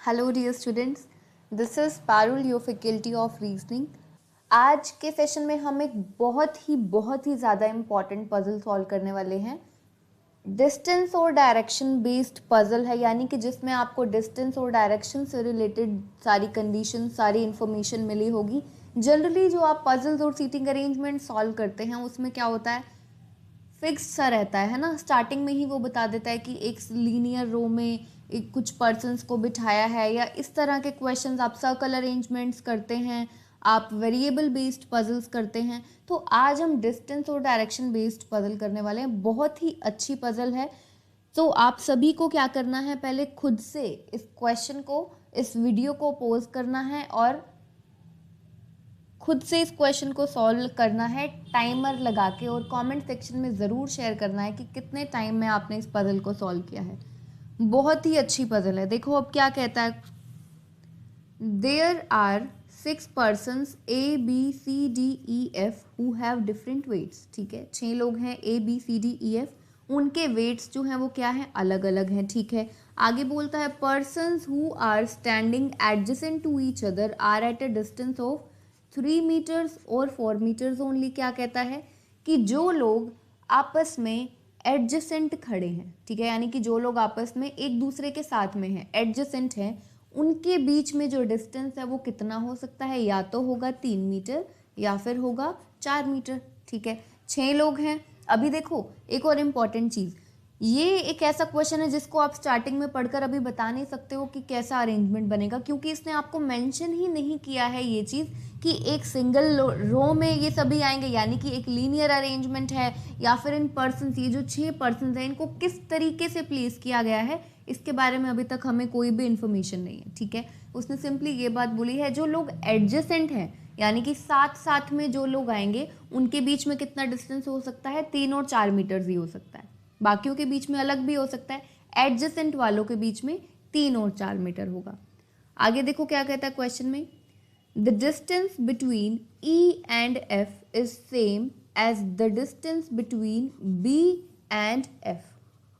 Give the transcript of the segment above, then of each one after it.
Hello dear students, this is Parul, your faculty of reasoning. आज के session में हम एक बहुत ही ज़्यादा इम्पॉर्टेंट पजल सॉल्व करने वाले हैं। डिस्टेंस और डायरेक्शन बेस्ड पजल है, यानी कि जिसमें आपको डिस्टेंस और डायरेक्शन से रिलेटेड सारी कंडीशन, सारी इन्फॉर्मेशन मिली होगी। जनरली जो आप पजल्स और सीटिंग अरेंजमेंट सॉल्व करते हैं उसमें क्या होता है, फिक्स सा रहता है ना। स्टार्टिंग में ही वो बता देता है कि एक लीनियर रो में एक कुछ पर्सन्स को बिठाया है, या इस तरह के क्वेश्चंस आप सर्कल अरेंजमेंट्स करते हैं, आप वेरिएबल बेस्ड पजल्स करते हैं। तो आज हम डिस्टेंस और डायरेक्शन बेस्ड पजल करने वाले हैं। बहुत ही अच्छी पजल है। तो आप सभी को क्या करना है, पहले खुद से इस क्वेश्चन को, इस वीडियो को पोज करना है और खुद से इस क्वेश्चन को सॉल्व करना है टाइमर लगा के, और कमेंट सेक्शन में ज़रूर शेयर करना है कि कितने टाइम में आपने इस पजल को सॉल्व किया है। बहुत ही अच्छी पजल है। देखो अब क्या कहता है, there are 6 persons A, B, C, D, E, F who have different weights। ठीक है, 6 लोग हैं A, B, C, D, E, F, उनके वेट्स जो हैं वो क्या हैं, अलग अलग हैं। ठीक है, आगे बोलता है persons who are standing adjacent to each other are at a distance of 3 meters और 4 meters only। क्या कहता है कि जो लोग आपस में एडजेसेंट खड़े हैं, ठीक है, यानी कि जो लोग आपस में एक दूसरे के साथ में हैं, एडजेसेंट हैं, उनके बीच में जो डिस्टेंस है वो कितना हो सकता है, या तो होगा 3 मीटर या फिर होगा 4 मीटर। ठीक है, 6 लोग हैं। अभी देखो एक और इम्पॉर्टेंट चीज़, ये एक ऐसा क्वेश्चन है जिसको आप स्टार्टिंग में पढ़कर अभी बता नहीं सकते हो कि कैसा अरेंजमेंट बनेगा, क्योंकि इसने आपको मेंशन ही नहीं किया है ये चीज़ कि एक सिंगल रो में ये सभी आएंगे, यानी कि एक लीनियर अरेंजमेंट है, या फिर इन पर्सन, ये जो 6 पर्सन हैं इनको किस तरीके से प्लेस किया गया है, इसके बारे में अभी तक हमें कोई भी इन्फॉर्मेशन नहीं है। ठीक है, उसने सिंपली ये बात बोली है, जो लोग एडजेसेंट हैं, यानी कि साथ साथ में जो लोग आएंगे उनके बीच में कितना डिस्टेंस हो सकता है, 3 और 4 मीटर ही हो सकता है। बाकियों के बीच में अलग भी हो सकता है, एडजेसेंट वालों के बीच में 3 और 4 मीटर होगा। आगे देखो क्या कहता है क्वेश्चन में, the distance between E and F is same as the distance between B and F।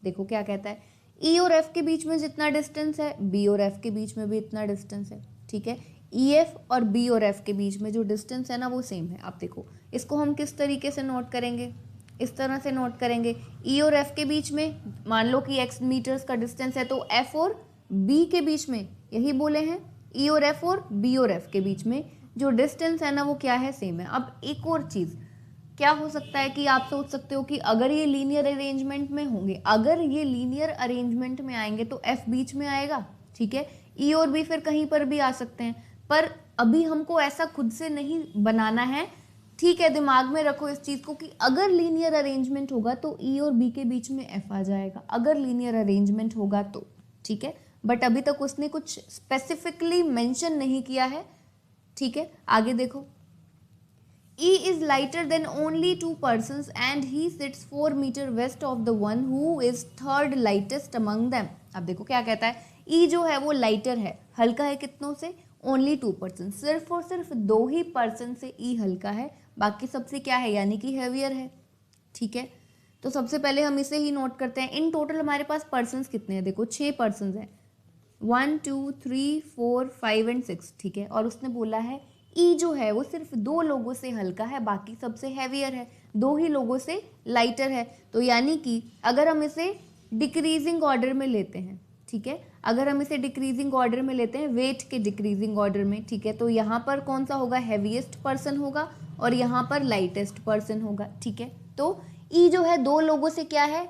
देखो क्या कहता है, E और F के बीच में जितना डिस्टेंस है, B और F के बीच में भी इतना डिस्टेंस है। ठीक है, EF और B और F के बीच में जो डिस्टेंस है ना वो सेम है। आप देखो इसको हम किस तरीके से नोट करेंगे, इस तरह से नोट करेंगे, E और F के बीच में मान लो कि x मीटर्स का डिस्टेंस है, तो F और B के बीच में, यही बोले हैं, E और F और B और F के बीच में जो डिस्टेंस है ना वो क्या है, सेम है। अब एक और चीज़ क्या हो सकता है कि आप सोच सकते हो कि अगर ये लीनियर अरेंजमेंट में होंगे, अगर ये लीनियर अरेंजमेंट में आएंगे तो F बीच में आएगा। ठीक है, E और B फिर कहीं पर भी आ सकते हैं, पर अभी हमको ऐसा खुद से नहीं बनाना है। ठीक है, दिमाग में रखो इस चीज़ को कि अगर लीनियर अरेंजमेंट होगा तो E और B के बीच में F आ जाएगा, अगर लीनियर अरेंजमेंट होगा तो। ठीक है, बट अभी तक उसने कुछ स्पेसिफिकली मेंशन नहीं किया है। ठीक है, आगे देखो, E is lighter than only 2 persons and he sits 4 meter west of the one who is third lightest among them। अब देखो क्या कहता है, E जो है वो लाइटर है, हल्का है कितनों से, ओनली 2 पर्सन, सिर्फ और सिर्फ 2 ही पर्सन से E हल्का है, बाकी सबसे क्या है, यानी कि हैवियर है। ठीक है, तो सबसे पहले हम इसे ही नोट करते हैं। इन टोटल हमारे पास पर्सन्स कितने हैं, देखो 6 पर्सन्स हैं, 1 2 3 4 5 एंड 6। ठीक है, और उसने बोला है E जो है वो सिर्फ 2 लोगों से हल्का है, बाकी सबसे हैवियर है, 2 ही लोगों से लाइटर है। तो यानी कि अगर हम इसे डिक्रीजिंग ऑर्डर में लेते हैं, ठीक है, अगर हम इसे डिक्रीजिंग ऑर्डर में लेते हैं, वेट के डिक्रीजिंग ऑर्डर में, ठीक है, तो यहाँ पर कौन सा होगा, हैवीएस्ट पर्सन होगा, और यहाँ पर लाइटेस्ट पर्सन होगा। ठीक है, तो E जो है 2 लोगों से क्या है,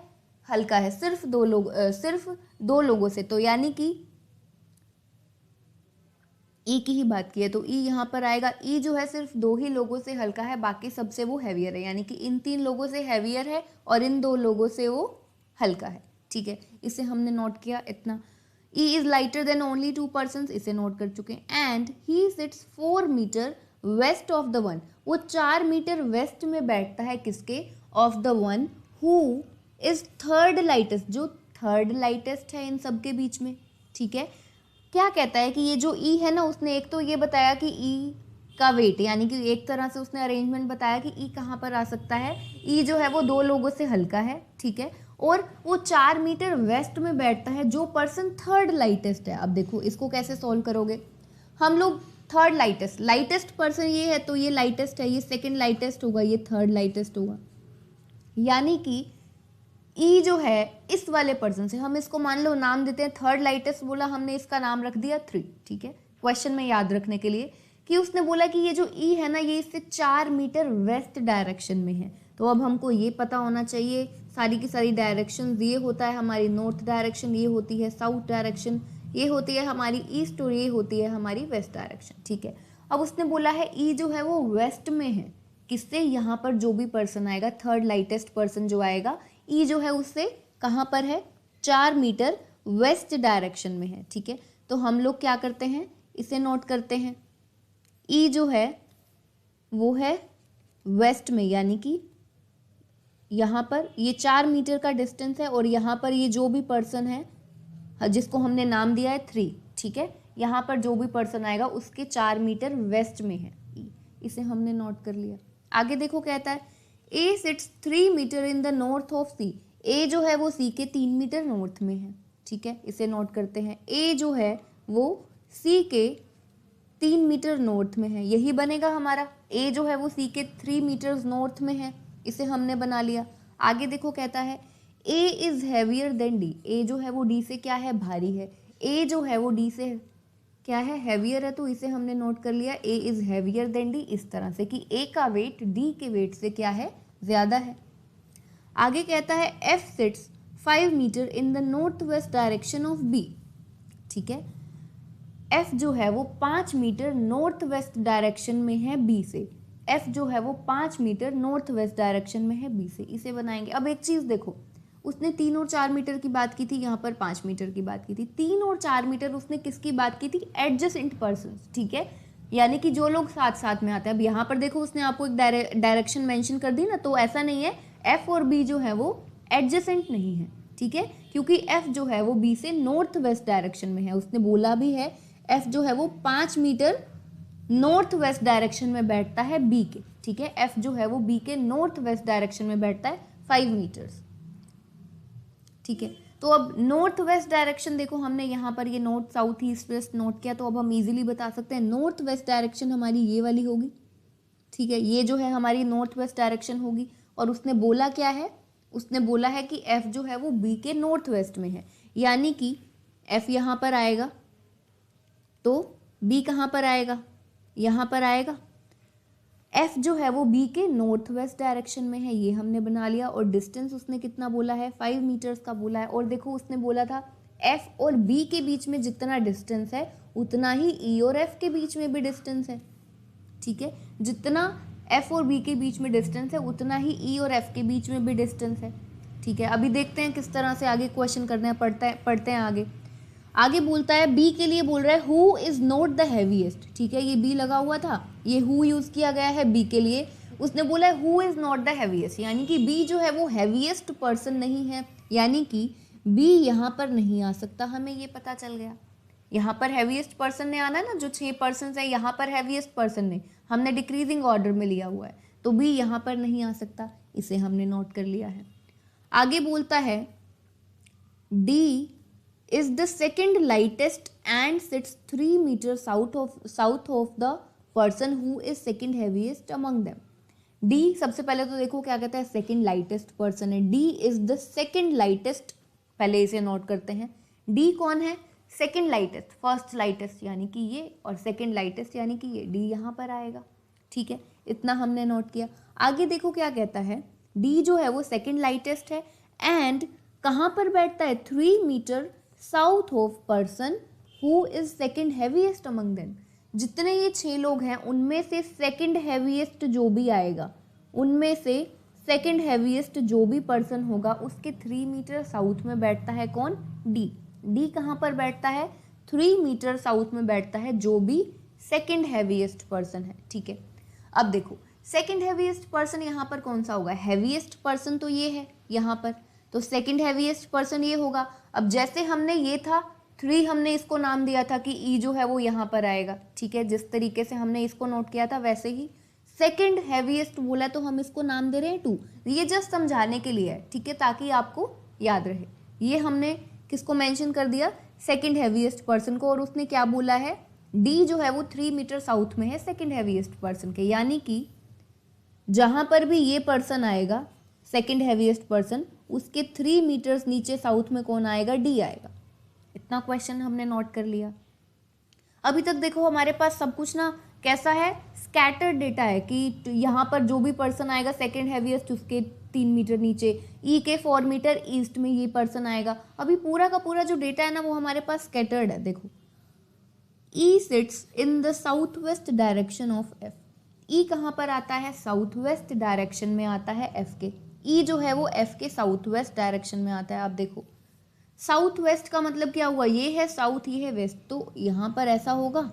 हल्का है, सिर्फ 2 लोगों से, तो यानी कि E की ही बात की है तो E यहाँ पर आएगा। E जो है सिर्फ 2 ही लोगों से हल्का है, बाकी सबसे वो हैवियर है, यानी कि इन 3 लोगों से हैवियर है और इन 2 लोगों से वो हल्का है। ठीक है, इसे हमने नोट किया इतना। E is lighter than only 2 person, इसे नोट कर चुके हैं। And he sits 4 meter west of the one, वो 4 मीटर वेस्ट में बैठता है, किसके, of the one who is third lightest, जो थर्ड लाइटेस्ट है इन सब के बीच में। ठीक है, क्या कहता है कि ये जो E है ना, उसने एक तो ये बताया कि E का वेट, यानी कि एक तरह से उसने अरेंजमेंट बताया कि E कहाँ पर आ सकता है। E जो है वो 2 लोगों से हल्का है। ठीक है, और वो 4 मीटर वेस्ट में बैठता है जो पर्सन थर्ड लाइटेस्ट है। अब देखो इसको कैसे सॉल्व करोगे, हम लोग थर्ड लाइटेस्ट पर्सन ये है तो ये लाइटेस्ट है, ये सेकंड लाइटेस्ट होगा, ये थर्ड लाइटेस्ट होगा, यानी कि ई जो है इस वाले पर्सन से, हम इसको मान लो नाम देते हैं थर्ड लाइटेस्ट बोला हमने, इसका नाम रख दिया 3, ठीक है। क्वेश्चन में याद रखने के लिए कि उसने बोला कि ये जो ई है ना ये इससे 4 मीटर वेस्ट डायरेक्शन में है, तो अब हमको ये पता होना चाहिए सारी की सारी डायरेक्शन, ये होता है हमारी नॉर्थ डायरेक्शन, ये होती है साउथ डायरेक्शन, ये होती है हमारी ईस्ट और ये होती है हमारी वेस्ट डायरेक्शन, ठीक है। अब उसने बोला है ई जो है वो वेस्ट में है, किससे, यहाँ पर जो भी पर्सन आएगा थर्ड लाइटेस्ट पर्सन जो आएगा ई जो है उससे कहाँ पर है, 4 मीटर वेस्ट डायरेक्शन में है, ठीक है। तो हम लोग क्या करते हैं, इसे नोट करते हैं, ई जो है वो है वेस्ट में, यानी कि यहाँ पर ये 4 मीटर का डिस्टेंस है और यहाँ पर ये जो भी पर्सन है जिसको हमने नाम दिया है 3, ठीक है, यहाँ पर जो भी पर्सन आएगा उसके 4 मीटर वेस्ट में है ई, इसे हमने नोट कर लिया। आगे देखो कहता है A sits 3 metre in the north of C, A जो है वो सी के 3 मीटर नॉर्थ में है, ठीक है, इसे नोट करते हैं। ए जो है वो सी के 3 मीटर नॉर्थ में है, यही बनेगा हमारा, ए जो है वो सी के 3 मीटर नॉर्थ में है, इसे हमने बना लिया। आगे देखो कहता है ए इज हैवियर देन डी, ए जो है वो डी से क्या है, भारी है, ए जो है वो डी से क्या है, हैवियर है, तो इसे हमने नोट कर लिया, ए इज हैवियर देन डी, इस तरह से कि ए का वेट डी के वेट से क्या है, ज्यादा है। आगे कहता है F sits 5 meter in the north west direction of B, ठीक है, एफ जो है वो 5 मीटर नॉर्थ वेस्ट डायरेक्शन में है बी से, एफ जो है वो 5 मीटर नॉर्थ वेस्ट डायरेक्शन में है बी से, इसे बनाएंगे। अब एक चीज देखो, उसने 3 और 4 मीटर की बात की थी, यहाँ पर 5 मीटर की बात की थी, 3 और 4 मीटर उसने किसकी बात की थी, एडजेसेंट पर्सन्स, ठीक है, यानी कि जो लोग साथ साथ में आते हैं। अब यहाँ पर देखो उसने आपको एक डायरेक्शन मेंशन कर दी ना, तो ऐसा नहीं है एफ और बी जो है वो एडजेसेंट नहीं है, ठीक है, क्योंकि एफ जो है वो बी से नॉर्थ वेस्ट डायरेक्शन में है, उसने बोला भी है एफ जो है वो 5 मीटर नॉर्थ वेस्ट डायरेक्शन में बैठता है बी के, ठीक है, एफ जो है वो बी के नॉर्थ वेस्ट डायरेक्शन में बैठता है 5 मीटर्स, ठीक है। तो अब नॉर्थ वेस्ट डायरेक्शन देखो हमने यहाँ पर ये north south east west note किया, तो अब हम इजीली बता सकते हैं नॉर्थ वेस्ट डायरेक्शन हमारी ये वाली होगी, ठीक है, ये जो है हमारी नॉर्थ वेस्ट डायरेक्शन होगी। और उसने बोला क्या है, उसने बोला है कि एफ जो है वो बी के नॉर्थ वेस्ट में है, यानी कि एफ यहाँ पर आएगा तो बी कहाँ पर आएगा, यहाँ पर आएगा, एफ जो है वो बी के नॉर्थ वेस्ट डायरेक्शन में है, ये हमने बना लिया। और डिस्टेंस उसने कितना बोला है, 5 मीटर्स का बोला है। और देखो उसने बोला था एफ और बी के बीच में जितना डिस्टेंस है उतना ही ई और एफ के बीच में भी डिस्टेंस है, ठीक है, जितना एफ और बी के बीच में डिस्टेंस है उतना ही ई और एफ के बीच में भी डिस्टेंस है, ठीक है। अभी देखते हैं किस तरह से आगे क्वेश्चन करना पढ़ते हैं आगे। आगे बोलता है बी के लिए बोल रहा है who is not the heaviest, ठीक है, ये बी लगा हुआ था, ये हु यूज किया गया है बी के लिए। उसने बोला है who is not the heaviest, यानी कि बी जो है वो हैवीएस्ट पर्सन नहीं है, यानी कि बी यहाँ पर नहीं आ सकता, हमें ये पता चल गया। यहाँ पर हैवीएस्ट पर्सन ने आना ना, जो 6 पर्सन है यहाँ पर हैवीएस्ट पर्सन ने, हमने डिक्रीजिंग ऑर्डर में लिया हुआ है, तो बी यहाँ पर नहीं आ सकता, इसे हमने नोट कर लिया है। आगे बोलता है D is the second lightest and sits 3 meters south of the person who is second heaviest among them. D सबसे पहले तो देखो क्या कहता है, second lightest person है, D is the second lightest, पहले इसे नोट करते हैं। D कौन है, second lightest, first lightest यानी कि ये, और second lightest यानी कि ये, D यहाँ पर आएगा, ठीक है, इतना हमने नोट किया। आगे देखो क्या कहता है, D जो है वो second lightest है and कहाँ पर बैठता है, 3 meter south of person who is second heaviest among them. जितने ये 6 लोग हैं उनमें से सेकेंड हैवीएस्ट जो भी आएगा, उनमें से सेकेंड हैवीएस्ट जो भी पर्सन होगा उसके 3 मीटर साउथ में बैठता है कौन, डी। डी कहाँ पर बैठता है, 3 मीटर साउथ में बैठता है जो भी सेकेंड हैवीएस्ट पर्सन है, ठीक है। अब देखो सेकेंड हैवीएस्ट पर्सन यहाँ पर कौन सा होगा, हैवीएस्ट पर्सन तो ये है यहाँ पर, तो सेकेंड हैवीएस्ट पर्सन ये होगा। अब जैसे हमने ये था 3, हमने इसको नाम दिया था कि ई जो है वो यहाँ पर आएगा, ठीक है, जिस तरीके से हमने इसको नोट किया था वैसे ही सेकेंड हैवीएस्ट बोला तो हम इसको नाम दे रहे हैं 2, ये जस्ट समझाने के लिए है, ठीक है, ताकि आपको याद रहे। ये हमने किसको मेंशन कर दिया, सेकंड हैवीएस्ट पर्सन को, और उसने क्या बोला है, डी जो है वो 3 मीटर साउथ में है सेकंड हैवीएस्ट पर्सन के, यानी कि जहां पर भी ये पर्सन आएगा सेकंड हैवीएस्ट पर्सन, उसके 3 मीटर्स नीचे साउथ में कौन आएगा, डी आएगा। इतना क्वेश्चन हमने नोट कर लिया। अभी तक देखो हमारे पास सब कुछ ना कैसा है, स्कैटर्ड डेटा है कि यहाँ पर जो भी पर्सन आएगा सेकंड हैवीएस्ट उसके 3 मीटर नीचे, ई के 4 मीटर ईस्ट में ये पर्सन आएगा। अभी पूरा का पूरा जो डेटा है ना वो हमारे पास स्कैटर्ड है। देखो E sits in the south west direction of F. E कहाँ पर आता है, साउथ वेस्ट डायरेक्शन में आता है एफ के। ई जो है वो एफ के साउथ वेस्ट डायरेक्शन में आता है। आप देखो साउथ वेस्ट का मतलब क्या हुआ, ये है साउथ, ये है वेस्ट, तो यहाँ पर ऐसा होगा,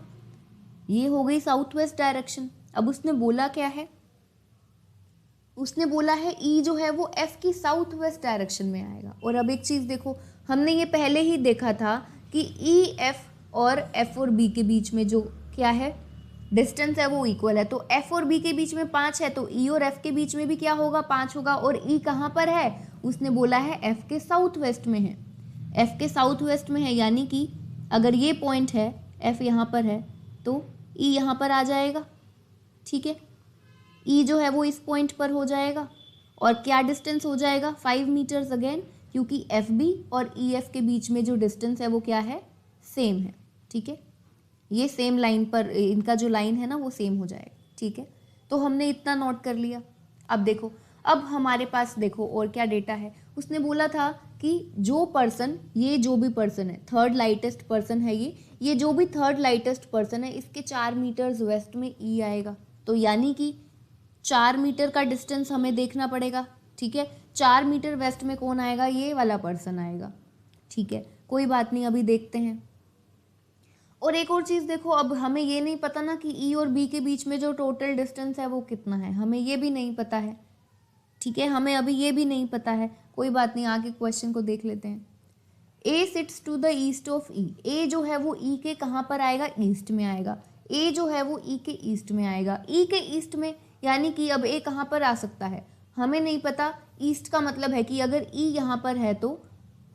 ये हो गई साउथ वेस्ट डायरेक्शन। अब उसने बोला क्या है, उसने बोला है ई जो है वो एफ की साउथ वेस्ट डायरेक्शन में आएगा। और अब एक चीज देखो, हमने ये पहले ही देखा था कि ई एफ और एफ और बी के बीच में जो क्या है डिस्टेंस है वो इक्वल है। तो एफ और बी के बीच में 5 है, तो ई और एफ के बीच में भी क्या होगा, 5 होगा। और ई कहाँ पर है, उसने बोला है एफ के साउथ वेस्ट में है, एफ के साउथ वेस्ट में है, यानी कि अगर ये पॉइंट है, एफ यहाँ पर है, तो ई यहाँ पर आ जाएगा। ठीक है, ई जो है वो इस पॉइंट पर हो जाएगा। और क्या डिस्टेंस हो जाएगा, 5 मीटर्स अगेन, क्योंकि एफ बी और ई एफ के बीच में जो डिस्टेंस है वो क्या है, सेम है। ठीक है, ये सेम लाइन पर, इनका जो लाइन है ना वो सेम हो जाएगा। ठीक है, तो हमने इतना नोट कर लिया। अब देखो, अब हमारे पास देखो और क्या डेटा है। उसने बोला था कि जो पर्सन, ये जो भी पर्सन है, थर्ड लाइटेस्ट पर्सन है ये जो भी थर्ड लाइटेस्ट पर्सन है, इसके 4 मीटर्स वेस्ट में ई आएगा। तो यानी कि 4 मीटर का डिस्टेंस हमें देखना पड़ेगा। ठीक है, 4 मीटर वेस्ट में कौन आएगा, ये वाला पर्सन आएगा। ठीक है, कोई बात नहीं, अभी देखते हैं। और एक और चीज़ देखो, अब हमें ये नहीं पता ना कि ई और बी के बीच में जो टोटल डिस्टेंस है वो कितना है, हमें ये भी नहीं पता है। ठीक है, हमें अभी ये भी नहीं पता है, कोई बात नहीं, आगे क्वेश्चन को देख लेते हैं। A sits to the east of E. A जो है वो ई के कहाँ पर आएगा, ईस्ट में आएगा। ए जो है वो ई के ईस्ट में आएगा, ई के ईस्ट में, यानी कि अब ए कहाँ पर आ सकता है, हमें नहीं पता। ईस्ट का मतलब है कि अगर ई यहाँ पर है तो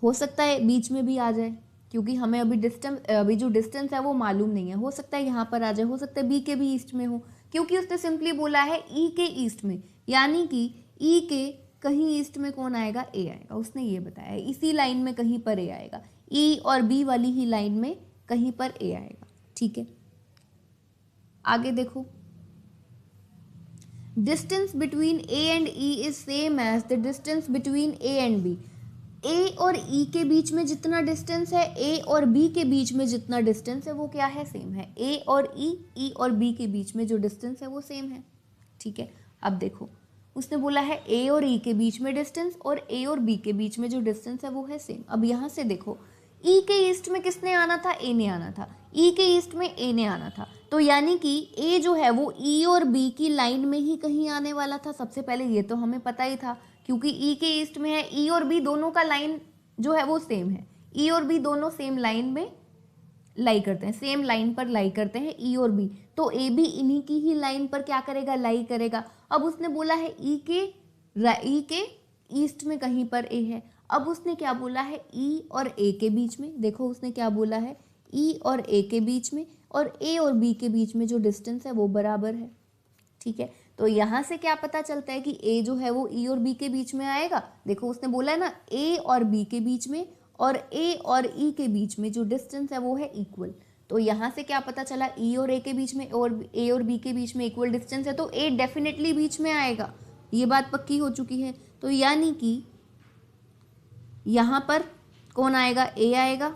हो सकता है बीच में भी आ जाए, क्योंकि हमें अभी जो डिस्टेंस है वो मालूम नहीं है। हो सकता है यहाँ पर आ जाए, हो सकता है बी के भी ईस्ट में हो, क्योंकि उसने सिंपली बोला है ई के ईस्ट में, यानी कि ई के कहीं ईस्ट में कौन आएगा, ए आएगा। उसने ये बताया है इसी लाइन में कहीं पर ए आएगा, ई और बी वाली ही लाइन में कहीं पर ए आएगा। ठीक है, आगे देखो, distance between A and E is same as the distance between A and B. A और ई के बीच में जितना डिस्टेंस है, ए और बी के बीच में जितना डिस्टेंस है वो क्या है, सेम है। ए और ई और बी के बीच में जो डिस्टेंस है वो सेम है। ठीक है, अब देखो उसने बोला है ए और ई के बीच में डिस्टेंस और ए और बी के बीच में जो डिस्टेंस है वो है सेम। अब यहाँ से देखो, ई के ईस्ट में किसने आना था, ए ने आना था, ई के ईस्ट में ए ने आना था, तो यानी कि ए जो है वो ई और बी की लाइन में ही कहीं आने वाला था। सबसे पहले ये तो हमें पता ही था, क्योंकि ई के ईस्ट में है, ई और बी दोनों का लाइन जो है वो सेम है, ई और बी दोनों सेम लाइन में लाई करते हैं, सेम लाइन पर लाई करते हैं ई और बी, तो ए भी इन्हीं की ही लाइन पर क्या करेगा, लाई करेगा। अब उसने बोला है ई के ईस्ट में कहीं पर ए है। अब उसने क्या बोला है, ई और ए के बीच में, देखो उसने क्या बोला है, ई और ए के बीच में, और ए और बी के बीच में जो डिस्टेंस है वो बराबर है। ठीक है, तो यहाँ से क्या पता चलता है कि ए जो है वो ई और बी के बीच में आएगा। देखो उसने बोला है ना, ए और बी के बीच में और ए और ई के बीच में जो डिस्टेंस है वो है इक्वल। तो यहाँ से क्या पता चला, ई और ए के बीच में और ए और बी के बीच में इक्वल डिस्टेंस है, तो ए डेफिनेटली बीच में आएगा, ये बात पक्की हो चुकी है। तो यानी कि यहाँ पर कौन आएगा, ए आएगा,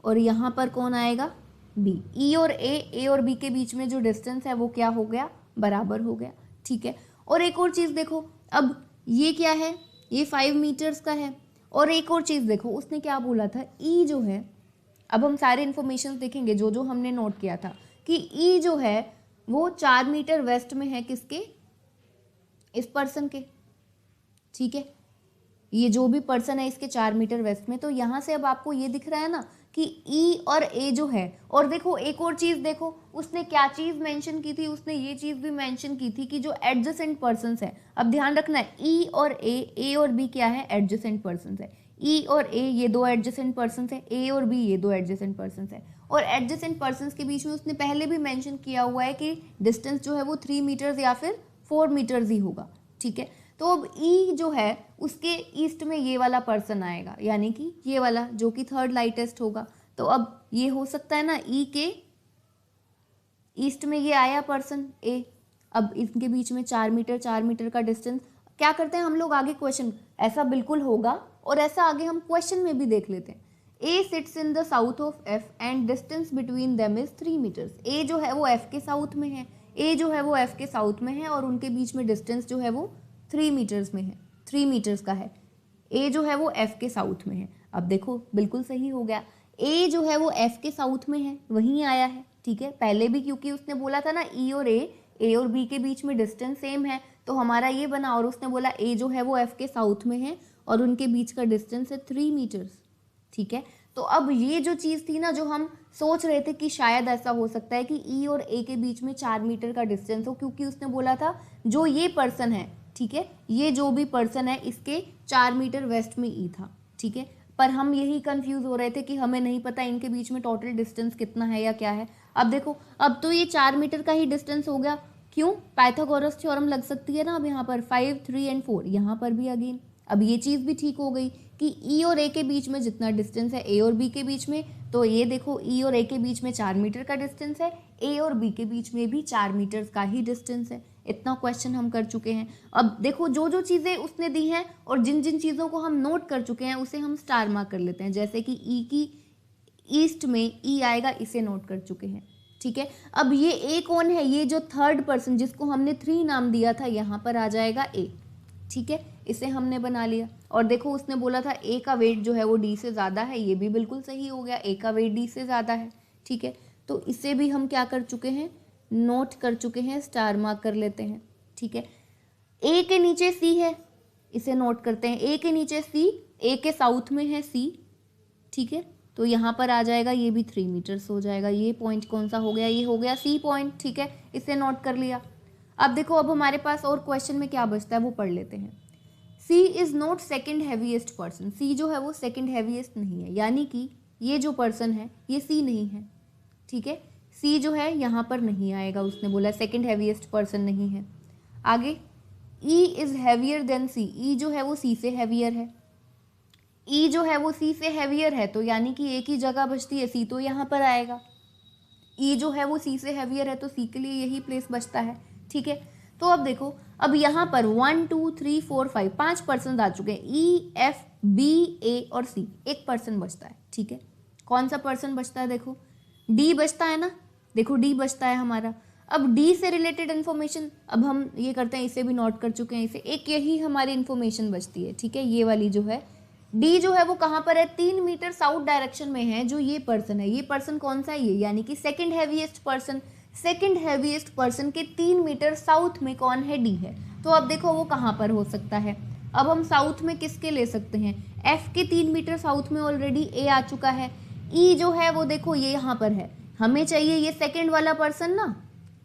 और यहाँ पर कौन आएगा, बी। ई और ए और बी के बीच में जो डिस्टेंस है वो क्या हो गया, बराबर हो गया। ठीक है, और एक और चीज़ देखो, अब ये क्या है, ये 5 मीटर्स का है। और एक और चीज़ देखो, उसने क्या बोला था, ई जो है, अब हम सारे इन्फॉर्मेशन देखेंगे जो जो हमने नोट किया था, कि ई जो है वो 4 मीटर वेस्ट में है, किसके, इस पर्सन के। ठीक है, ये जो भी पर्सन है इसके 4 मीटर वेस्ट में। तो यहाँ से अब आपको ये दिख रहा है ना कि ई और ए जो है, और देखो एक और चीज़ देखो, उसने क्या चीज़ मेंशन की थी, उसने ये चीज़ भी मेंशन की थी कि जो एडजेसेंट पर्सन्स है, अब ध्यान रखना है ई और ए और बी क्या है, एडजेसेंट पर्सन्स है। ई और ए ये दो एडजेसेंट पर्सन है, ए और बी ये दो एडजेसेंट पर्सन है, और एडजेसेंट पर्सन के बीच में उसने पहले भी मेंशन किया हुआ है कि डिस्टेंस जो है वो 3 मीटर्स या फिर 4 मीटर्स ही होगा, ठीक है। तो अब ई जो है उसके ईस्ट में ये वाला पर्सन आएगा, यानी कि ये वाला जो कि थर्ड लाइटेस्ट होगा। तो अब ये हो सकता है ना, ई के ईस्ट में ये आया पर्सन ए, अब इनके बीच में 4 मीटर का डिस्टेंस। क्या करते हैं हम लोग आगे क्वेश्चन, ऐसा बिल्कुल होगा और ऐसा आगे हम क्वेश्चन में भी देख लेते हैं। A sits in the south of F and distance between them is 3 meters. A जो है वो एफ के साउथ में है, ए जो है वो एफ के साउथ में है और उनके बीच में डिस्टेंस जो है वो 3 मीटर्स में है, 3 मीटर्स का है। ए जो है वो एफ के साउथ में है। अब देखो बिल्कुल सही हो गया, ए जो है वो एफ के साउथ में है, वहीं आया है, ठीक है। पहले भी क्योंकि उसने बोला था ना ई और ए और बी के बीच में डिस्टेंस सेम है, तो हमारा ये बना, और उसने बोला ए जो है वो एफ के साउथ में है और उनके बीच का डिस्टेंस है 3 मीटर्स, ठीक है। तो अब ये जो चीज़ थी ना, जो हम सोच रहे थे कि शायद ऐसा हो सकता है कि ई और ए के बीच में 4 मीटर का डिस्टेंस हो, क्योंकि उसने बोला था जो ये पर्सन है, ठीक है, ये जो भी पर्सन है इसके 4 मीटर वेस्ट में ई था, ठीक है। पर हम यही कंफ्यूज हो रहे थे कि हमें नहीं पता इनके बीच में टोटल डिस्टेंस कितना है या क्या है। अब देखो, अब तो ये 4 मीटर का ही डिस्टेंस हो गया, क्यों, पाइथागोरस थ्योरम लग सकती है ना। अब यहाँ पर 5, 3 एंड 4, यहाँ पर भी अगेन अब ये चीज़ भी ठीक हो गई कि ई और ए के बीच में जितना डिस्टेंस है ए और बी के बीच में, तो ये देखो ई और ए के बीच में 4 मीटर का डिस्टेंस है, ए और बी के बीच में भी 4 मीटर का ही डिस्टेंस है। इतना क्वेश्चन हम कर चुके हैं। अब देखो जो जो चीज़ें उसने दी हैं और जिन जिन चीज़ों को हम नोट कर चुके हैं उसे हम स्टार मार्क कर लेते हैं। जैसे कि ई की ईस्ट में ई आएगा, इसे नोट कर चुके हैं, ठीक है। अब ये ए कौन है, ये जो थर्ड पर्सन जिसको हमने 3 नाम दिया था, यहाँ पर आ जाएगा ए, ठीक है, इसे हमने बना लिया। और देखो उसने बोला था ए का वेट जो है वो डी से ज़्यादा है, ये भी बिल्कुल सही हो गया, ए का वेट डी से ज़्यादा है, ठीक है। तो इसे भी हम क्या कर चुके हैं, नोट कर चुके हैं, स्टार मार्क कर लेते हैं, ठीक है। ए के नीचे सी है, इसे नोट करते हैं, ए के नीचे सी, ए के साउथ में है सी, ठीक है। तो यहाँ पर आ जाएगा, ये भी 3 मीटर्स हो जाएगा। ये पॉइंट कौन सा हो गया, ये हो गया सी पॉइंट, ठीक है, इसे नोट कर लिया। अब देखो अब हमारे पास और क्वेश्चन में क्या बचता है वो पढ़ लेते हैं। C is not second heaviest person, C जो है वो सेकेंड हैवीएस्ट नहीं है, यानी कि ये जो पर्सन है ये सी नहीं है, ठीक है। सी जो है यहाँ पर नहीं आएगा, उसने बोला सेकेंड हैवीएस्ट पर्सन नहीं है। आगे ई इज हैवियर देन सी, ई जो है वो सी से हैवियर है, ई जो है वो सी से हैवियर है, तो यानी कि ए की जगह बचती है, सी तो यहाँ पर आएगा। ई जो है वो सी से हैवियर है तो सी के लिए यही प्लेस बचता है, ठीक है। तो अब देखो, अब यहाँ पर 1 2 3 4 5 5 पर्सन आ चुके हैं, ई एफ बी ए और सी, एक पर्सन बचता है, ठीक है। कौन सा पर्सन बचता है, देखो डी बचता है ना, देखो डी बचता है हमारा। अब डी से रिलेटेड इन्फॉर्मेशन अब हम ये करते हैं, इसे भी नोट कर चुके हैं, इसे एक यही हमारी इन्फॉर्मेशन बचती है, ठीक है। ये वाली जो है डी जो है वो कहाँ पर है, 3 मीटर साउथ डायरेक्शन में है। जो ये पर्सन है, ये पर्सन कौन सा है, ये यानी कि second heaviest person, second heaviest person के 3 मीटर साउथ में कौन है, डी है। तो अब देखो वो कहाँ पर हो सकता है। अब हम साउथ में किसके ले सकते हैं, एफ के 3 मीटर साउथ में ऑलरेडी ए आ चुका है। ई जो है वो देखो ये यहाँ पर है, हमें चाहिए ये सेकेंड वाला पर्सन ना,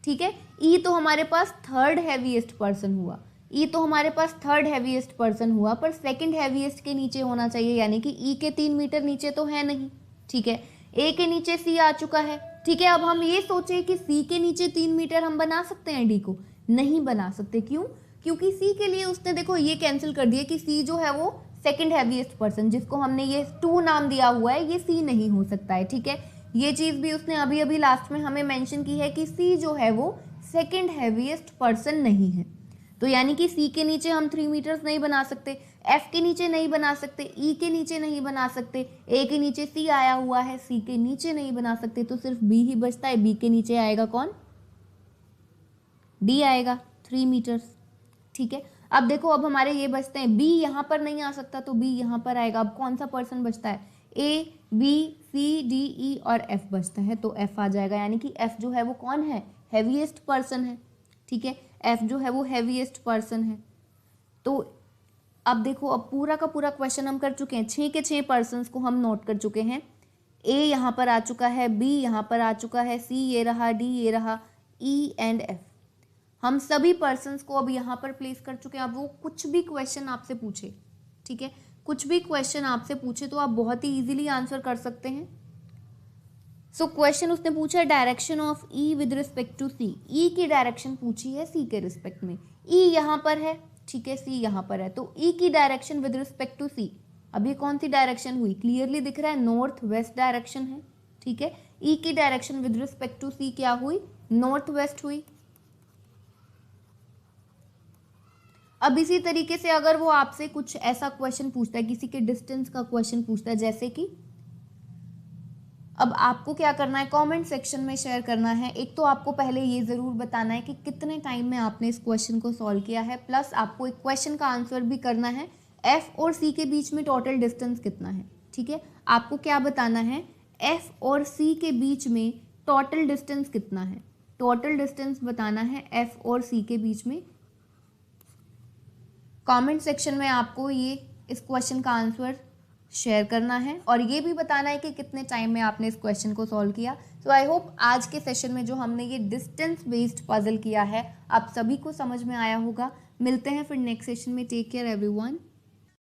ठीक है। ई तो हमारे पास थर्ड हैवीएस्ट पर्सन हुआ, ई तो हमारे पास थर्ड हैवीएस्ट पर्सन हुआ, पर सेकंड हैवीएस्ट के नीचे होना चाहिए, यानी कि ई के 3 मीटर नीचे तो है नहीं, ठीक है। ए के नीचे सी आ चुका है, ठीक है। अब हम ये सोचे कि सी के नीचे 3 मीटर हम बना सकते हैं डी को, नहीं बना सकते, क्यों, क्योंकि सी के लिए उसने देखो ये कैंसिल कर दिया कि सी जो है वो सेकंड हैवीएस्ट पर्सन जिसको हमने ये 2 नाम दिया हुआ है, ये सी नहीं हो सकता है, ठीक है। ये चीज़ भी उसने अभी अभी लास्ट में हमें मेंशन की है कि सी जो है वो सेकंड हैवीएस्ट पर्सन नहीं है। तो यानी कि सी के नीचे हम 3 मीटर्स नहीं बना सकते, एफ के नीचे नहीं बना सकते, ई के नीचे नहीं बना सकते, ए के नीचे सी आया हुआ है, सी के नीचे नहीं बना सकते, तो सिर्फ बी ही बचता है। बी के नीचे आएगा कौन, डी आएगा, 3 मीटर्स, ठीक है। अब देखो अब हमारे ये बचते हैं, बी यहाँ पर नहीं आ सकता तो बी यहाँ पर आएगा। अब कौन सा पर्सन बचता है, A B C D E और एफ बचता है, तो एफ आ जाएगा, यानी कि एफ जो है वो कौन है, हैवीएस्ट पर्सन है, ठीक है। एफ जो है वो हैवीएस्ट पर्सन है। तो अब देखो, अब पूरा का पूरा क्वेश्चन हम कर चुके हैं, 6 के 6 पर्सन्स को हम नोट कर चुके हैं। ए यहाँ पर आ चुका है, बी यहाँ पर आ चुका है, सी ये रहा, डी ये रहा, ई एंड एफ, हम सभी पर्सन्स को अब यहाँ पर प्लेस कर चुके हैं। अब वो कुछ भी क्वेश्चन आपसे पूछे, ठीक है, कुछ भी क्वेश्चन आपसे पूछे तो आप बहुत ही इजीली आंसर कर सकते हैं। सो क्वेश्चन उसने पूछा direction of E with respect to C, E की डायरेक्शन पूछी है सी के रिस्पेक्ट में। ई यहाँ पर है, ठीक है, सी यहाँ पर है, तो ई की डायरेक्शन विद रिस्पेक्ट टू सी, अभी कौन सी डायरेक्शन हुई, क्लियरली दिख रहा है, नॉर्थ वेस्ट डायरेक्शन है, ठीक है। ई की डायरेक्शन विद रिस्पेक्ट टू सी क्या हुई, नॉर्थ वेस्ट हुई। अब इसी तरीके से अगर वो आपसे कुछ ऐसा क्वेश्चन पूछता है, किसी के डिस्टेंस का क्वेश्चन पूछता है, जैसे कि अब आपको क्या करना है, कमेंट सेक्शन में शेयर करना है। एक तो आपको पहले ये ज़रूर बताना है कि कितने टाइम में आपने इस क्वेश्चन को सॉल्व किया है, प्लस आपको एक क्वेश्चन का आंसर भी करना है, एफ और सी के बीच में टोटल डिस्टेंस कितना है, ठीक है। आपको क्या बताना है, एफ और सी के बीच में टोटल डिस्टेंस कितना है, टोटल डिस्टेंस बताना है एफ और सी के बीच में। कमेंट सेक्शन में आपको ये इस क्वेश्चन का आंसर शेयर करना है और ये भी बताना है कि कितने टाइम में आपने इस क्वेश्चन को सॉल्व किया। सो आई होप आज के सेशन में जो हमने ये डिस्टेंस बेस्ड पजल किया है आप सभी को समझ में आया होगा। मिलते हैं फिर नेक्स्ट सेशन में। Take care everyone.